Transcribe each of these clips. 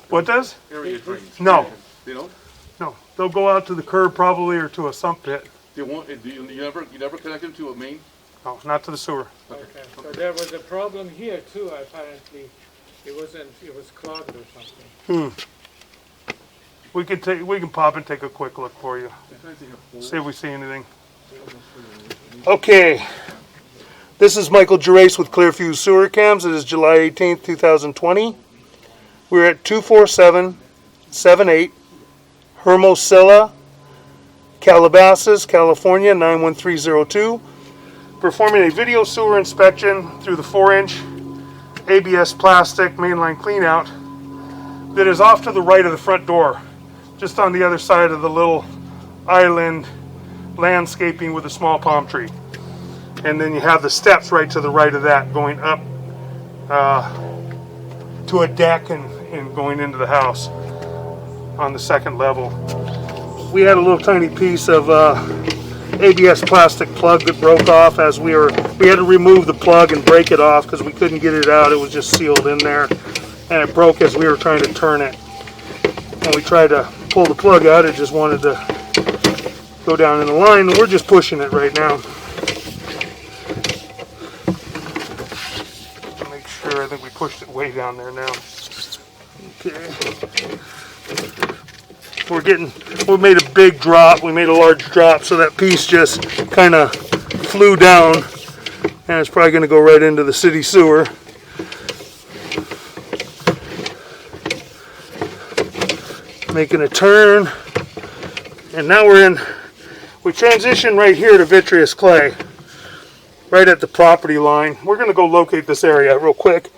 What does? Area drains. No. They don't? No. They'll go out to the curb probably or to a sump pit. They won't, you never connect them to a main? No, not to the sewer. Okay, so there was a problem here too, apparently. It was clogged or something. We can pop and take a quick look for you. See if we see anything. Okay. This is Michael Gerace with Clearview Sewer Cams. It is July 18th, 2020. We're at 24778 Hermosilla, Calabasas, California, 91302. Performing a video sewer inspection through the 4-inch ABS plastic mainline cleanout that is off to the right of the front door, just on the other side of the little island landscaping with a small palm tree. And then you have the steps right to the right of that going up to a deck and going into the house on the second level. We had a little tiny piece of ABS plastic plug that broke off as we had to remove the plug and break it off because we couldn't get it out. It was just sealed in there, and it broke as we were trying to turn it. When we tried to pull the plug out, it just wanted to go down in the line, and we're just pushing it right now. Make sure, I think we pushed it way down there now. Okay. We made a big drop, we made a large drop, so that piece just kind of flew down, and it's probably going to go right into the city sewer. Making a turn, and now we transition right here to vitreous clay, right at the property line. We're going to go locate this area real quick.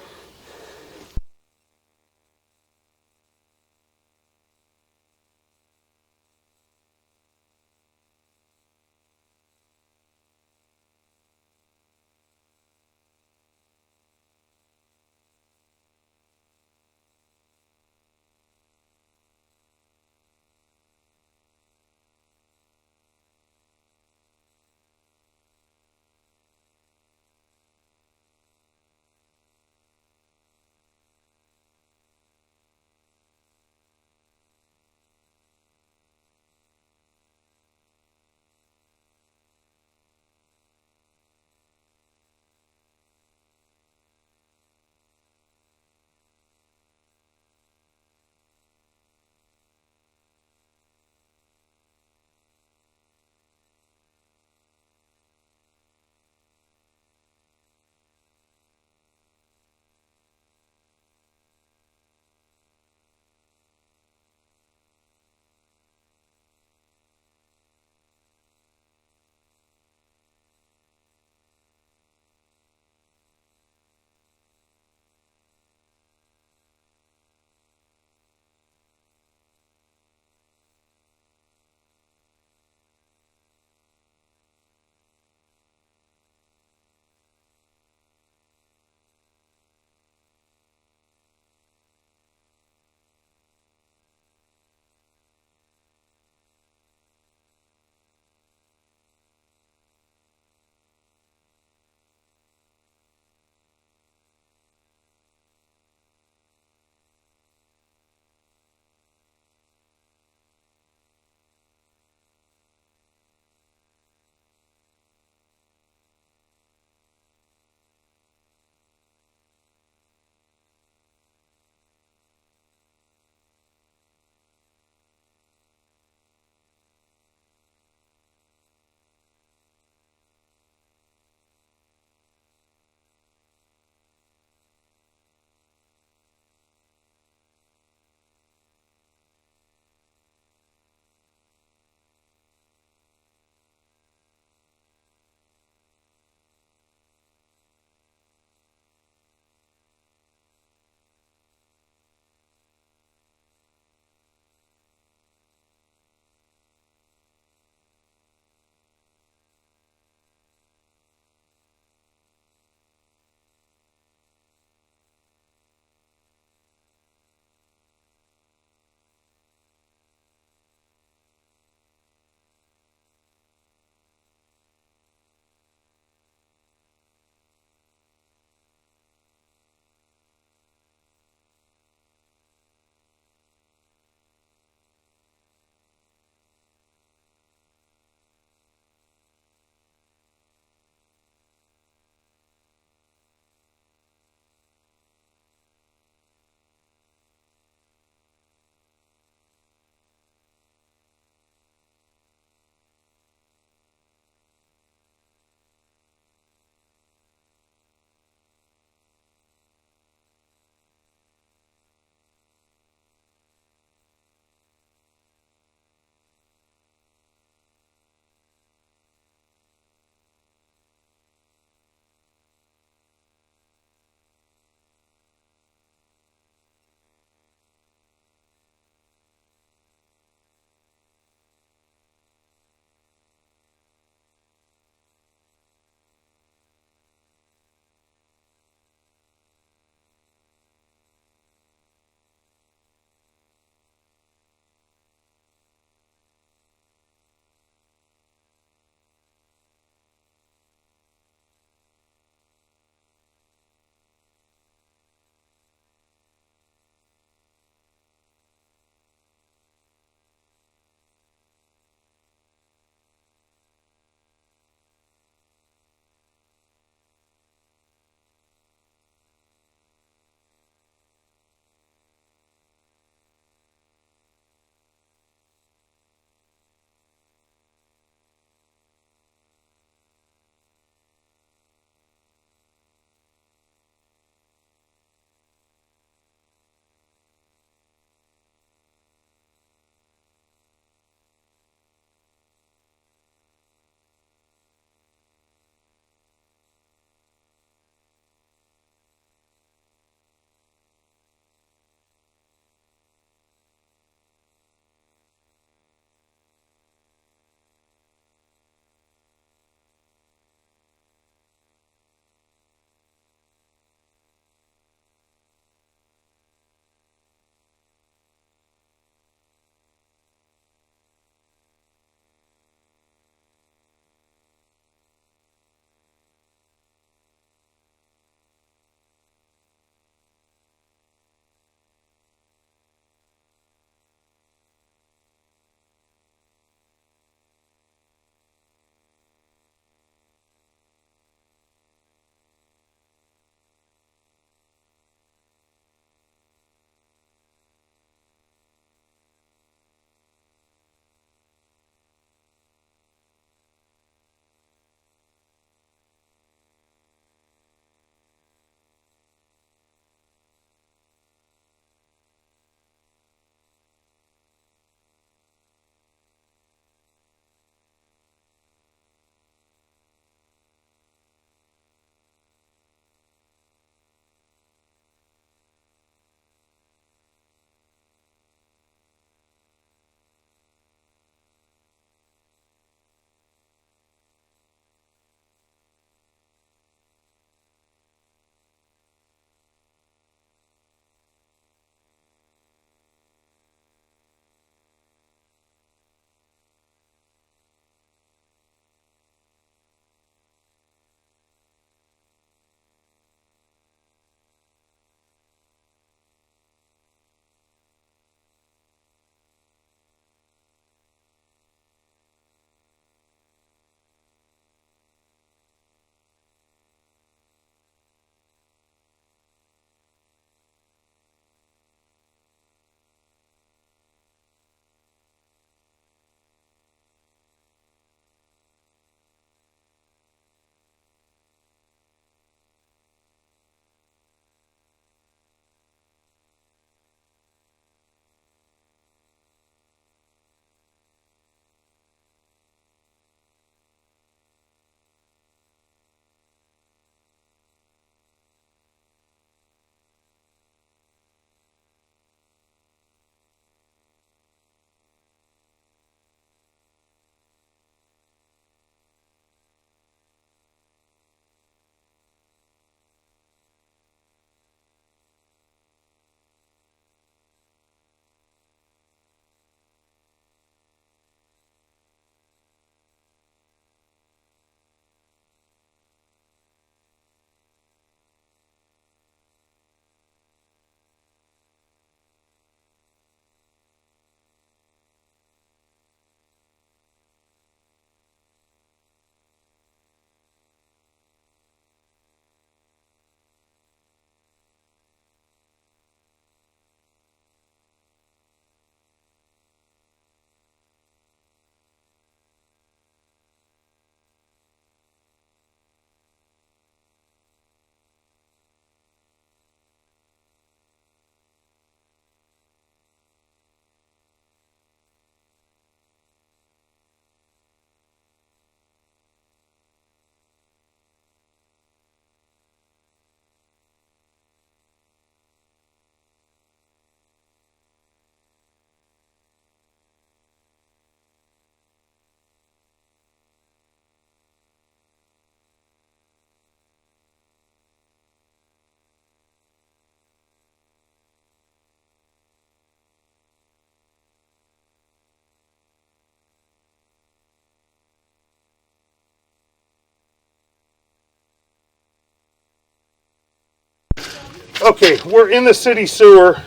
Okay, we're in the city sewer.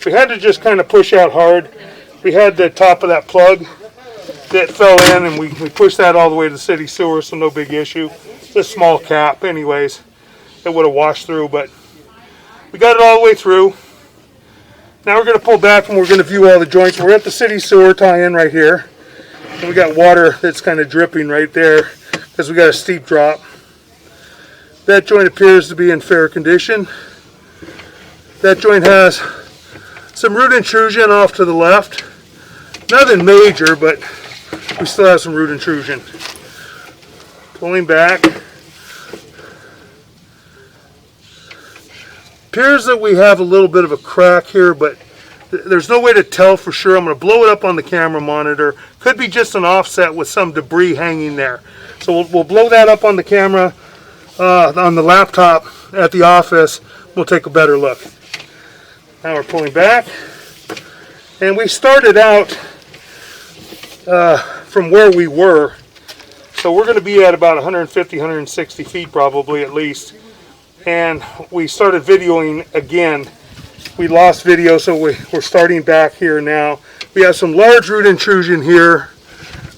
We had to just kind of push out hard. We had the top of that plug that fell in, and we pushed that all the way to the city sewer, so no big issue. It's a small cap anyways. It would have washed through, but we got it all the way through. Now we're going to pull back and we're going to view all the joints. We're at the city sewer tie-in right here. And we got water that's kind of dripping right there because we got a steep drop. That joint appears to be in fair condition. That joint has some root intrusion off to the left. Nothing major, but we still have some root intrusion. Pulling back. Appears that we have a little bit of a crack here, but there's no way to tell for sure. I'm going to blow it up on the camera monitor. Could be just an offset with some debris hanging there. So we'll blow that up on the camera on the laptop at the office. We'll take a better look. Now we're pulling back. And we started out from where we were. So we're going to be at about 150, 160 feet probably at least. And we started videoing again. We lost video, so we're starting back here now. We have some large root intrusion here.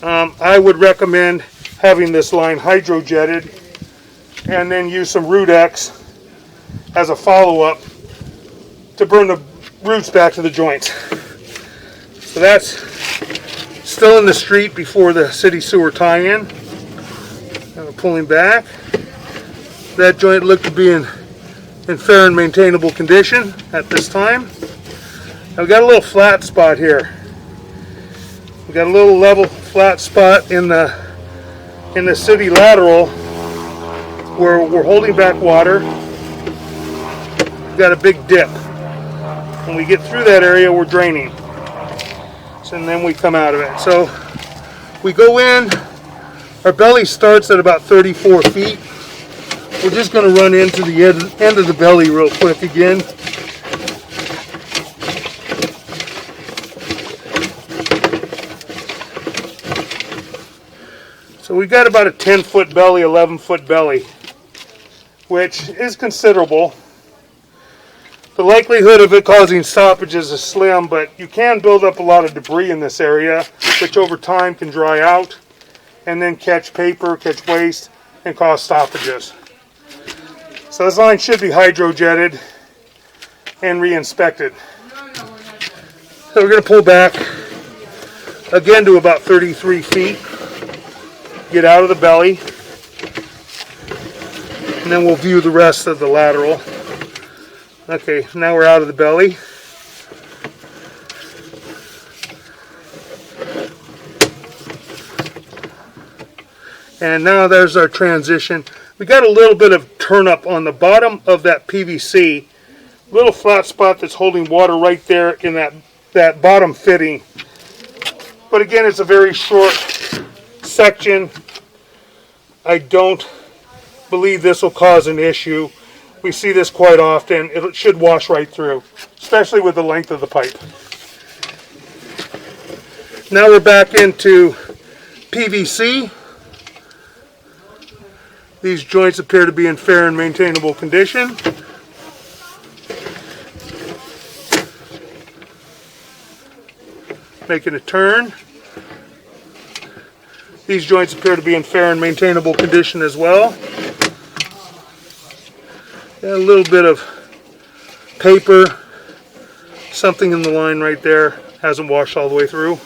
I would recommend having this line hydrojetted and then use some Root X as a follow-up to burn the roots back to the joints. So that's still in the street before the city sewer tie-in. Now we're pulling back. That joint looked to be in fair and maintainable condition at this time. Now we've got a little flat spot here. We've got a little level flat spot in the city lateral where we're holding back water. We've got a big dip. When we get through that area, we're draining. So, and then we come out of it. So we go in, our belly starts at about 34 feet. We're just going to run into the end of the belly real quick again. So we've got about a 10-foot belly, 11-foot belly, which is considerable. The likelihood of it causing stoppages is slim, but you can build up a lot of debris in this area, which over time can dry out and then catch paper, catch waste, and cause stoppages. So this line should be hydrojetted and re-inspected. So we're going to pull back again to about 33 feet, get out of the belly, and then we'll view the rest of the lateral. Okay, now we're out of the belly. And now there's our transition. We got a little bit of turn up on the bottom of that PVC. Little flat spot that's holding water right there in that bottom fitting. But again, it's a very short section. I don't believe this will cause an issue. We see this quite often. It should wash right through, especially with the length of the pipe. Now we're back into PVC. These joints appear to be in fair and maintainable condition. Making a turn. These joints appear to be in fair and maintainable condition as well. Got a little bit of paper, something in the line right there, hasn't washed all the way through.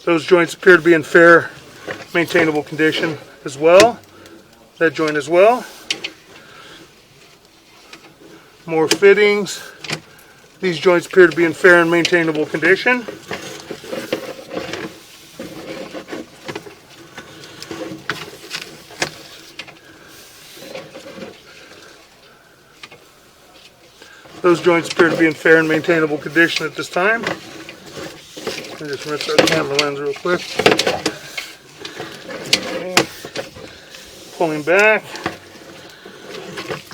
Those joints appear to be in fair, maintainable condition as well. That joint as well. More fittings. These joints appear to be in fair and maintainable condition. Those joints appear to be in fair and maintainable condition at this time. Let me just rinse our camera lens real quick. Okay. Pulling back.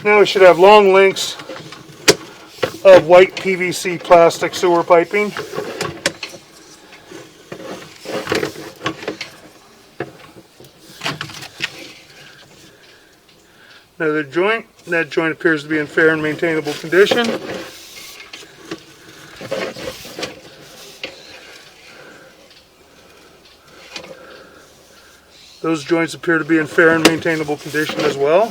Now we should have long lengths of white PVC plastic sewer piping. Another joint. That joint appears to be in fair and maintainable condition. Those joints appear to be in fair and maintainable condition as well.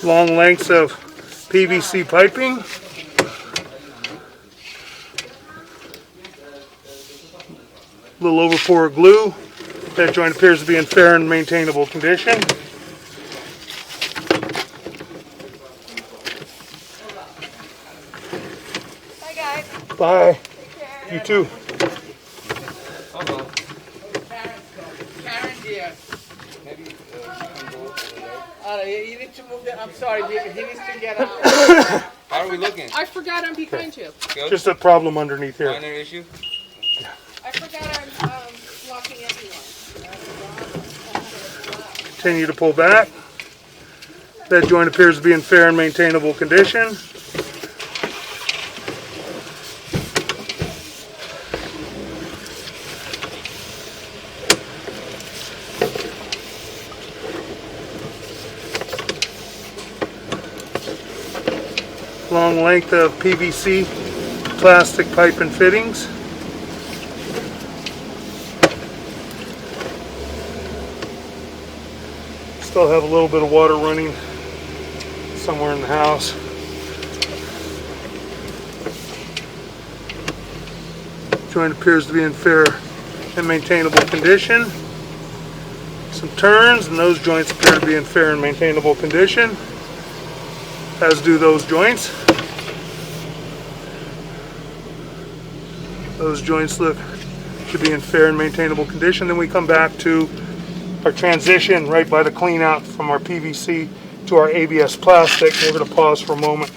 Long lengths of PVC piping. Little over pour glue. That joint appears to be in fair and maintainable condition. Bye, guys. Bye. Take care. You too. Karen, dear. Maybe you can go over there. You need to move the. I'm sorry, he needs to get out. How are we looking? I forgot I'm behind you. Good? Just a problem underneath here. Minor issue? I forgot I'm blocking everyone. Continue to pull back. That joint appears to be in fair and maintainable condition. Long length of PVC plastic pipe and fittings. Still have a little bit of water running somewhere in the house. Joint appears to be in fair and maintainable condition. Some turns, and those joints appear to be in fair and maintainable condition, as do those joints. Those joints look to be in fair and maintainable condition. Then we come back to our transition right by the clean out from our PVC to our ABS plastic. We're going to pause for a moment.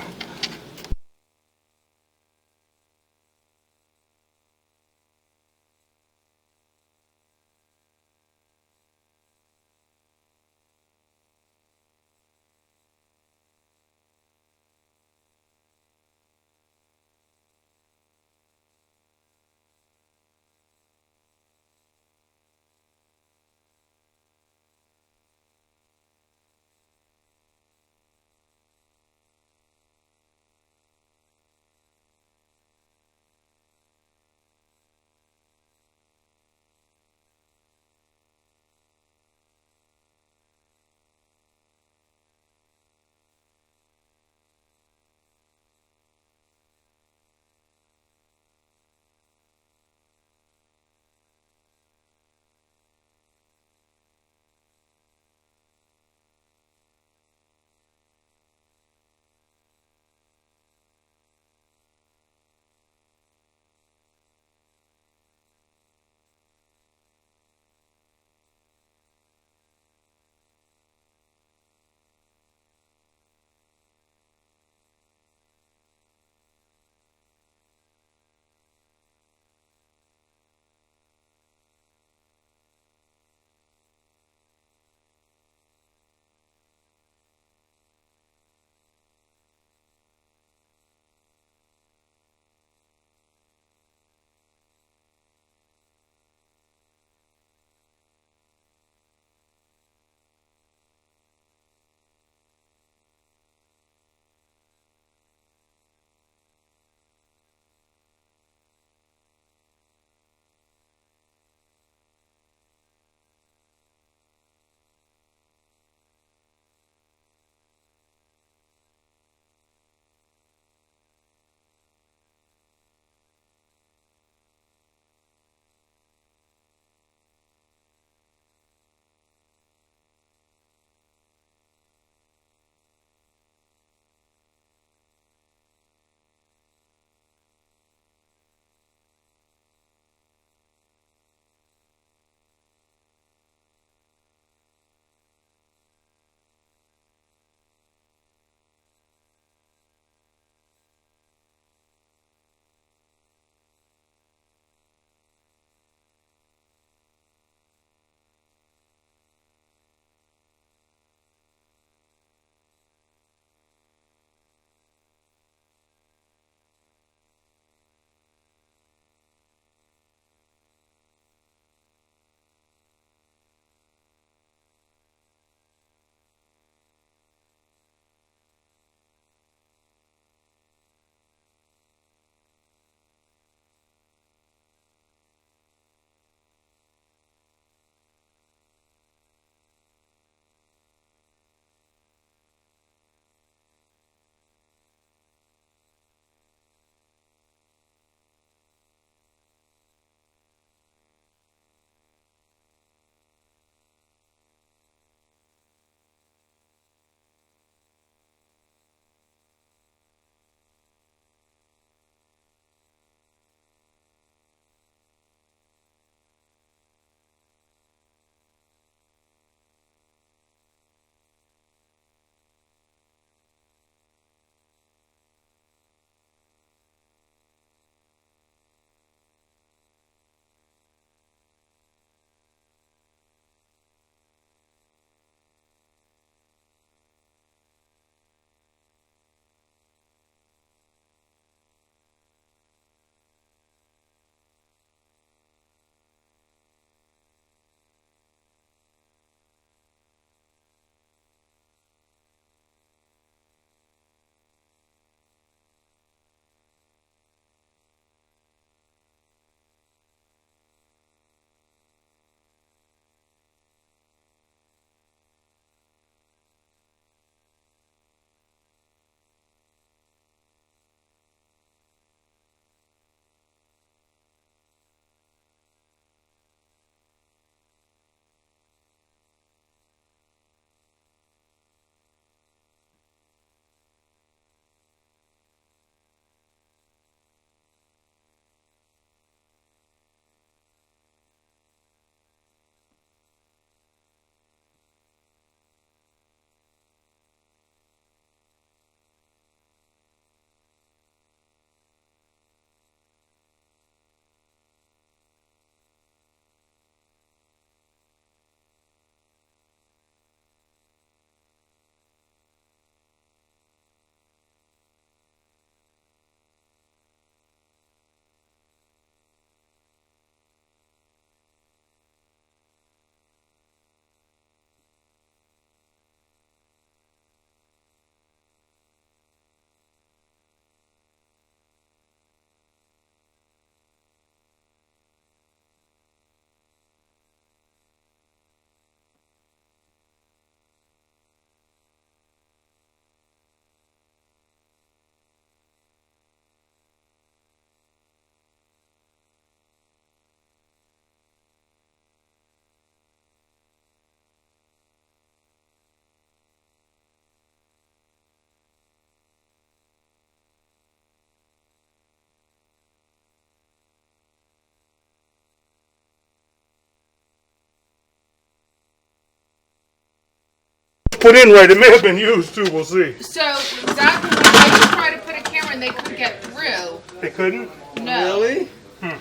put in right. It may have been used too. We'll see. So exactly, I tried to put a camera and they couldn't get through. They couldn't? No. Really?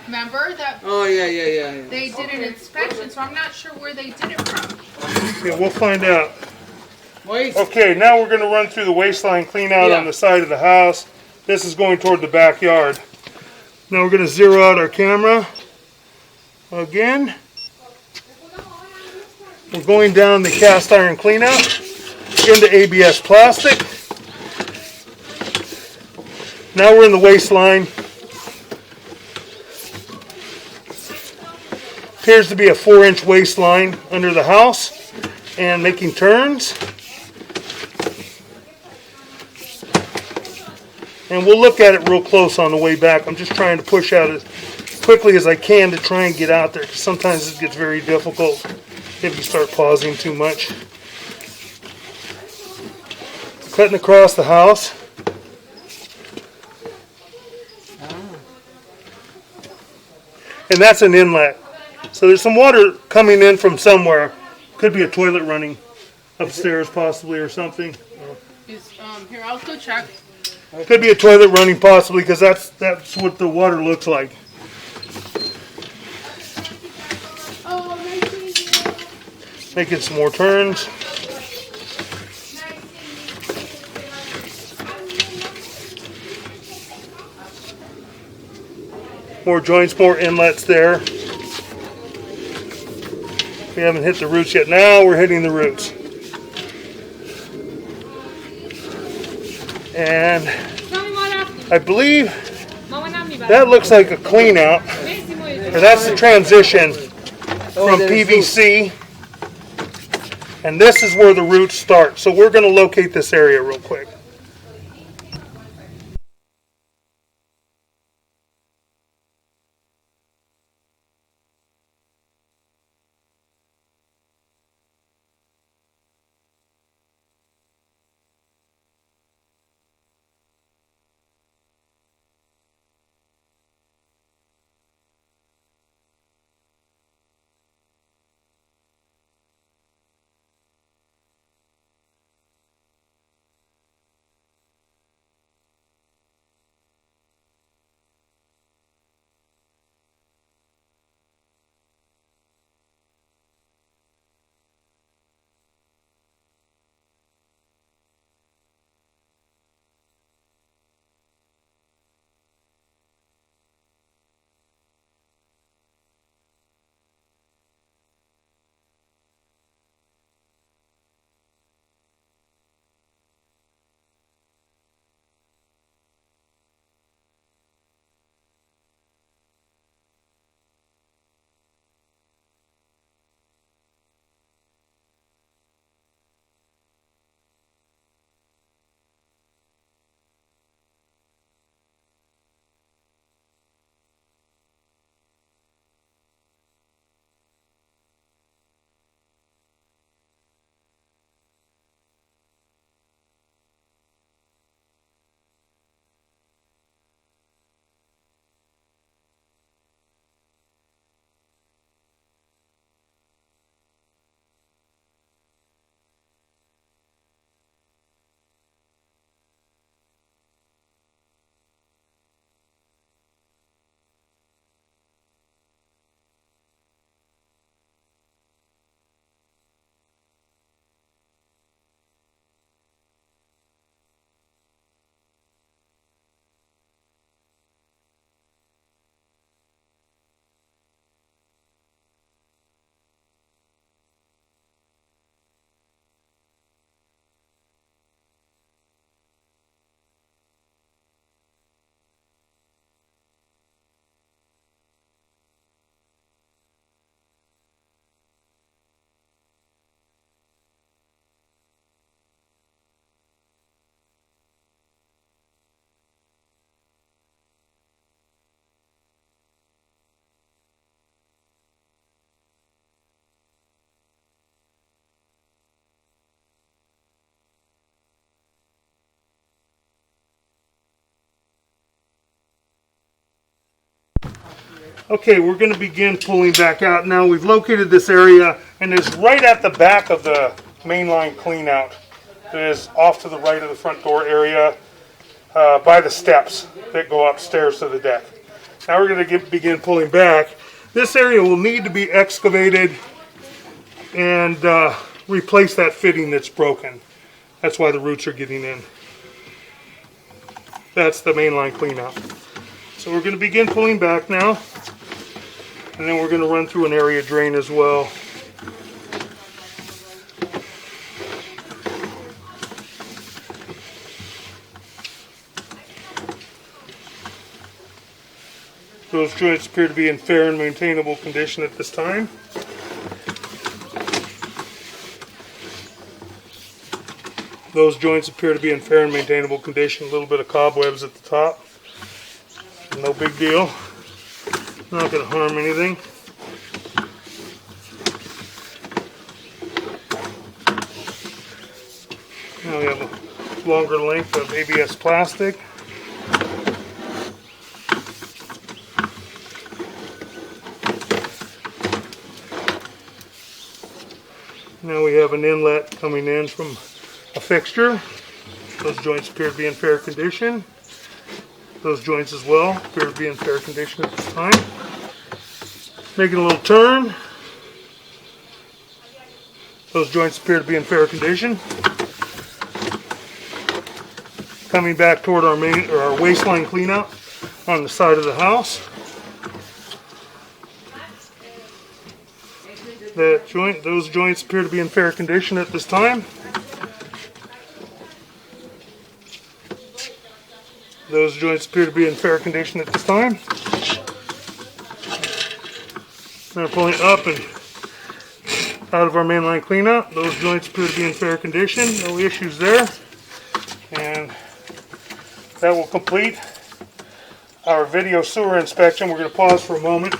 Remember that Oh, yeah. they did an inspection, so I'm not sure where they did it from. Yeah, we'll find out. Wait. Okay, now we're going to run through the waistline clean out Yeah. on the side of the house. This is going toward the backyard. Now we're going to zero out our camera again. We're going down the cast iron clean out into ABS plastic. Now we're in the waistline. Appears to be a 4-inch waistline under the house and making turns. And we'll look at it real close on the way back. I'm just trying to push out as quickly as I can to try and get out there, because sometimes it gets very difficult if you start pausing too much. Cutting across the house. And that's an inlet. So there's some water coming in from somewhere. Could be a toilet running upstairs possibly or something. Here, I'll go check. Could be a toilet running possibly, because that's what the water looks like. Oh, nice seeing you. Making some more turns. More joints, more inlets there. We haven't hit the roots yet. Now we're hitting the roots. And I believe that looks like a clean out. Or that's the transition from PVC. And this is where the roots start. So we're going to locate this area real quick. Okay, we're going to begin pulling back out now. We've located this area, and it's right at the back of the mainline clean out that is off to the right of the front door area by the steps that go upstairs to the deck. Now we're going to begin pulling back. This area will need to be excavated and replace that fitting that's broken. That's why the roots are getting in. That's the mainline clean out. So we're going to begin pulling back now. And then we're going to run through an area drain as well. Those joints appear to be in fair and maintainable condition at this time. Those joints appear to be in fair and maintainable condition. A little bit of cobwebs at the top. No big deal. Not going to harm anything. Now we have a longer length of ABS plastic. Now we have an inlet coming in from a fixture. Those joints appear to be in fair condition. Those joints as well appear to be in fair condition at this time. Making a little turn. Those joints appear to be in fair condition. Coming back toward our main or our waistline cleanout on the side of the house. Those joints appear to be in fair condition at this time. Those joints appear to be in fair condition at this time. Now pulling up and out of our mainline cleanout. Those joints appear to be in fair condition. No issues there. And that will complete our video sewer inspection. We're going to pause for a moment.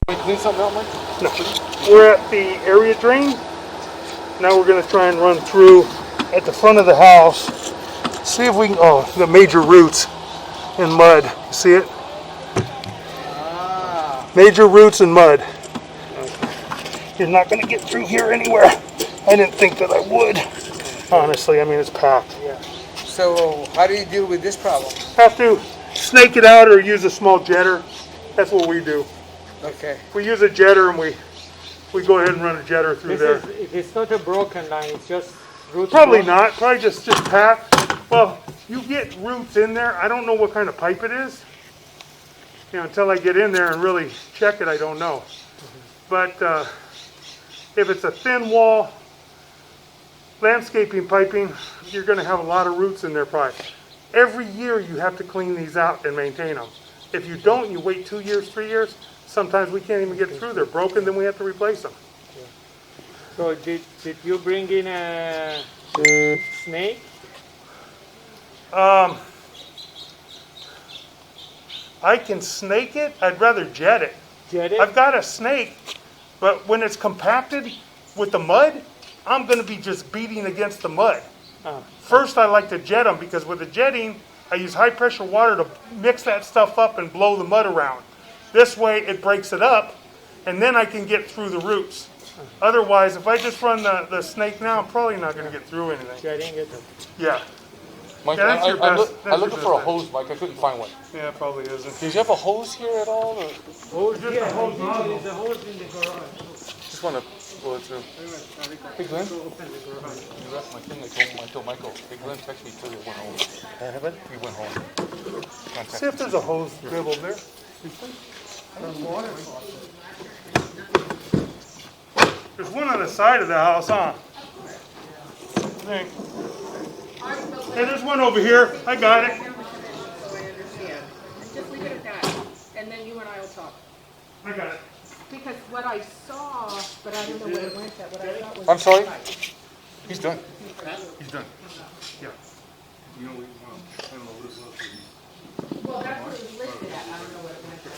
Clean something out, Mike? No. We're at the area drain. Now we're going to try and run through at the front of the house. See if we can, oh, the major roots in mud. You see it? Major roots in mud. You're not going to get through here anywhere. I didn't think that I would. Honestly, I mean, it's packed. Yeah. So how do you deal with this problem? Have to snake it out or use a small jetter. That's what we do. Okay. We use a jetter and we go ahead and run a jetter through there. It's not a broken line, it's just roots. Probably not. Probably just packed. Well, you get roots in there. I don't know what kind of pipe it is. You know, until I get in there and really check it, I don't know. But if it's a thin wall landscaping piping, you're going to have a lot of roots in there probably. Every year you have to clean these out and maintain them. If you don't, you wait 2 years, 3 years, sometimes we can't even get through. They're broken, then we have to replace them. So did you bring in a snake? I can snake it. I'd rather jet it. Jet it? I've got a snake, but when it's compacted with the mud, I'm going to be just beating against the mud. First, I like to jet them because with the jetting, I use high pressure water to mix that stuff up and blow the mud around. This way, it breaks it up, and then I can get through the roots. Otherwise, if I just run the snake now, I'm probably not going to get through anything. Jetting it? Yeah. Mike, Yeah, that's your best- that's I'm looking your for a best hose, Mike. I couldn't find one. Yeah, it probably isn't. Did you have a hose here at all? Or? Oh, Just yeah, a hose there nozzle. is a hose in the garage. Just want to pull it through. Hey, Glenn. Go open the garage. You left my thing. I told Michael. Hey, Glenn, text me till you went home. He went home. Contact See if there's a hose dribbled there. There's one on the side of the house, huh? I think. Hey, there's one over here. I got it. So I understand. Just leave it at that, and then you and I will talk. I got it. Because what I saw, but I don't know where it went at, what I thought was. I'm sorry? He's done. He's done. Yeah. Well, that's what it was listed at, I don't know what it went at.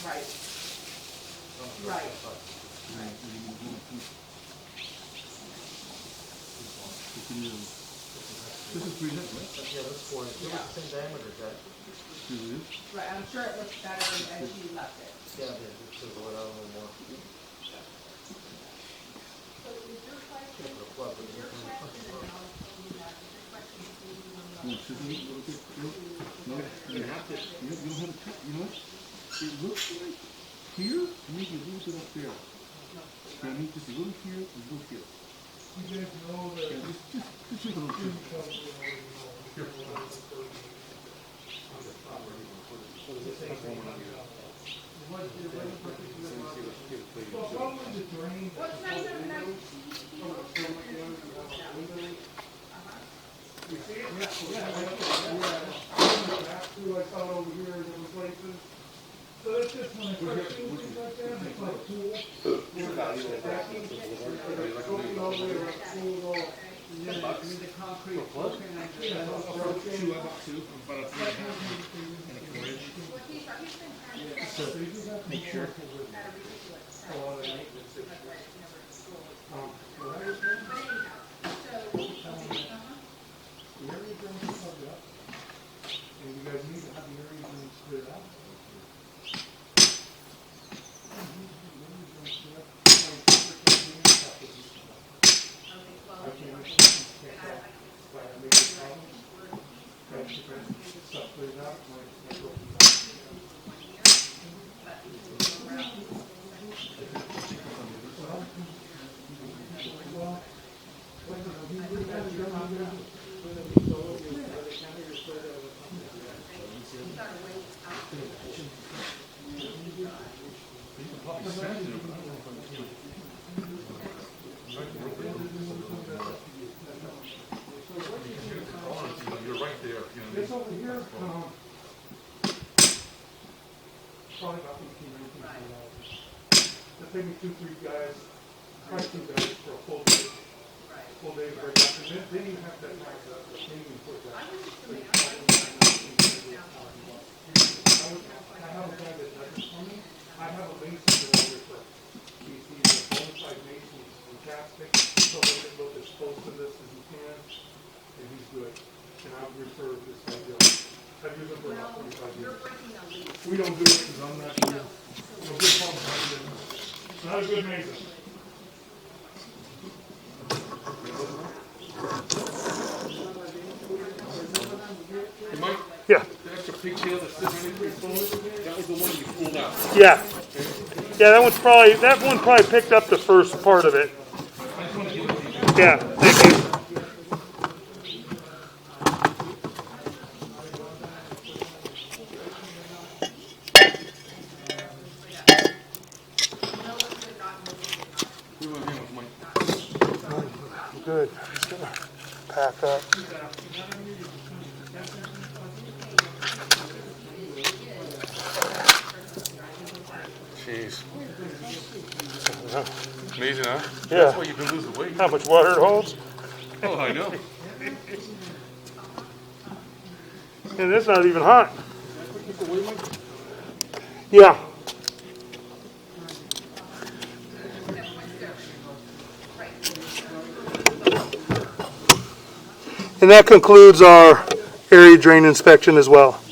Right. Right. Right, I'm sure it looks better as you left it. It looks like here, maybe a little bit up there. I mean, just a little here, a little here. You guys know that. Yeah, just a little bit. So it's just one of the first things like that, it's like a pool. Make sure. And you guys need to have the area cleared out. You're right there. It's over here. Probably about 18, 19 $20. It'll take me 2-3 guys, probably 2 guys for a full day. Full day to break up. And then you have to have the paving for that. I have a guy that does it for me. I have a mason that I refer. He's a bona fide mason from Castic, so let it look as close to this as you can, and he's good. And I've referred this idea. I've used it for about 25 years. We don't do it because I'm not good. I'm a good farmer. Not a good mason. Hey, Mike, Yeah. that's a pigtail that's sitting on your phone. That was the one you pulled out. Yeah. Yeah, that one probably picked up the first part of it. Yeah, thank you. Jeez. Amazing, huh? Yeah. That's why you've been losing weight. How much water it holds? Oh, I know. And it's not even hot. Yeah. And that concludes our area drain inspection as well.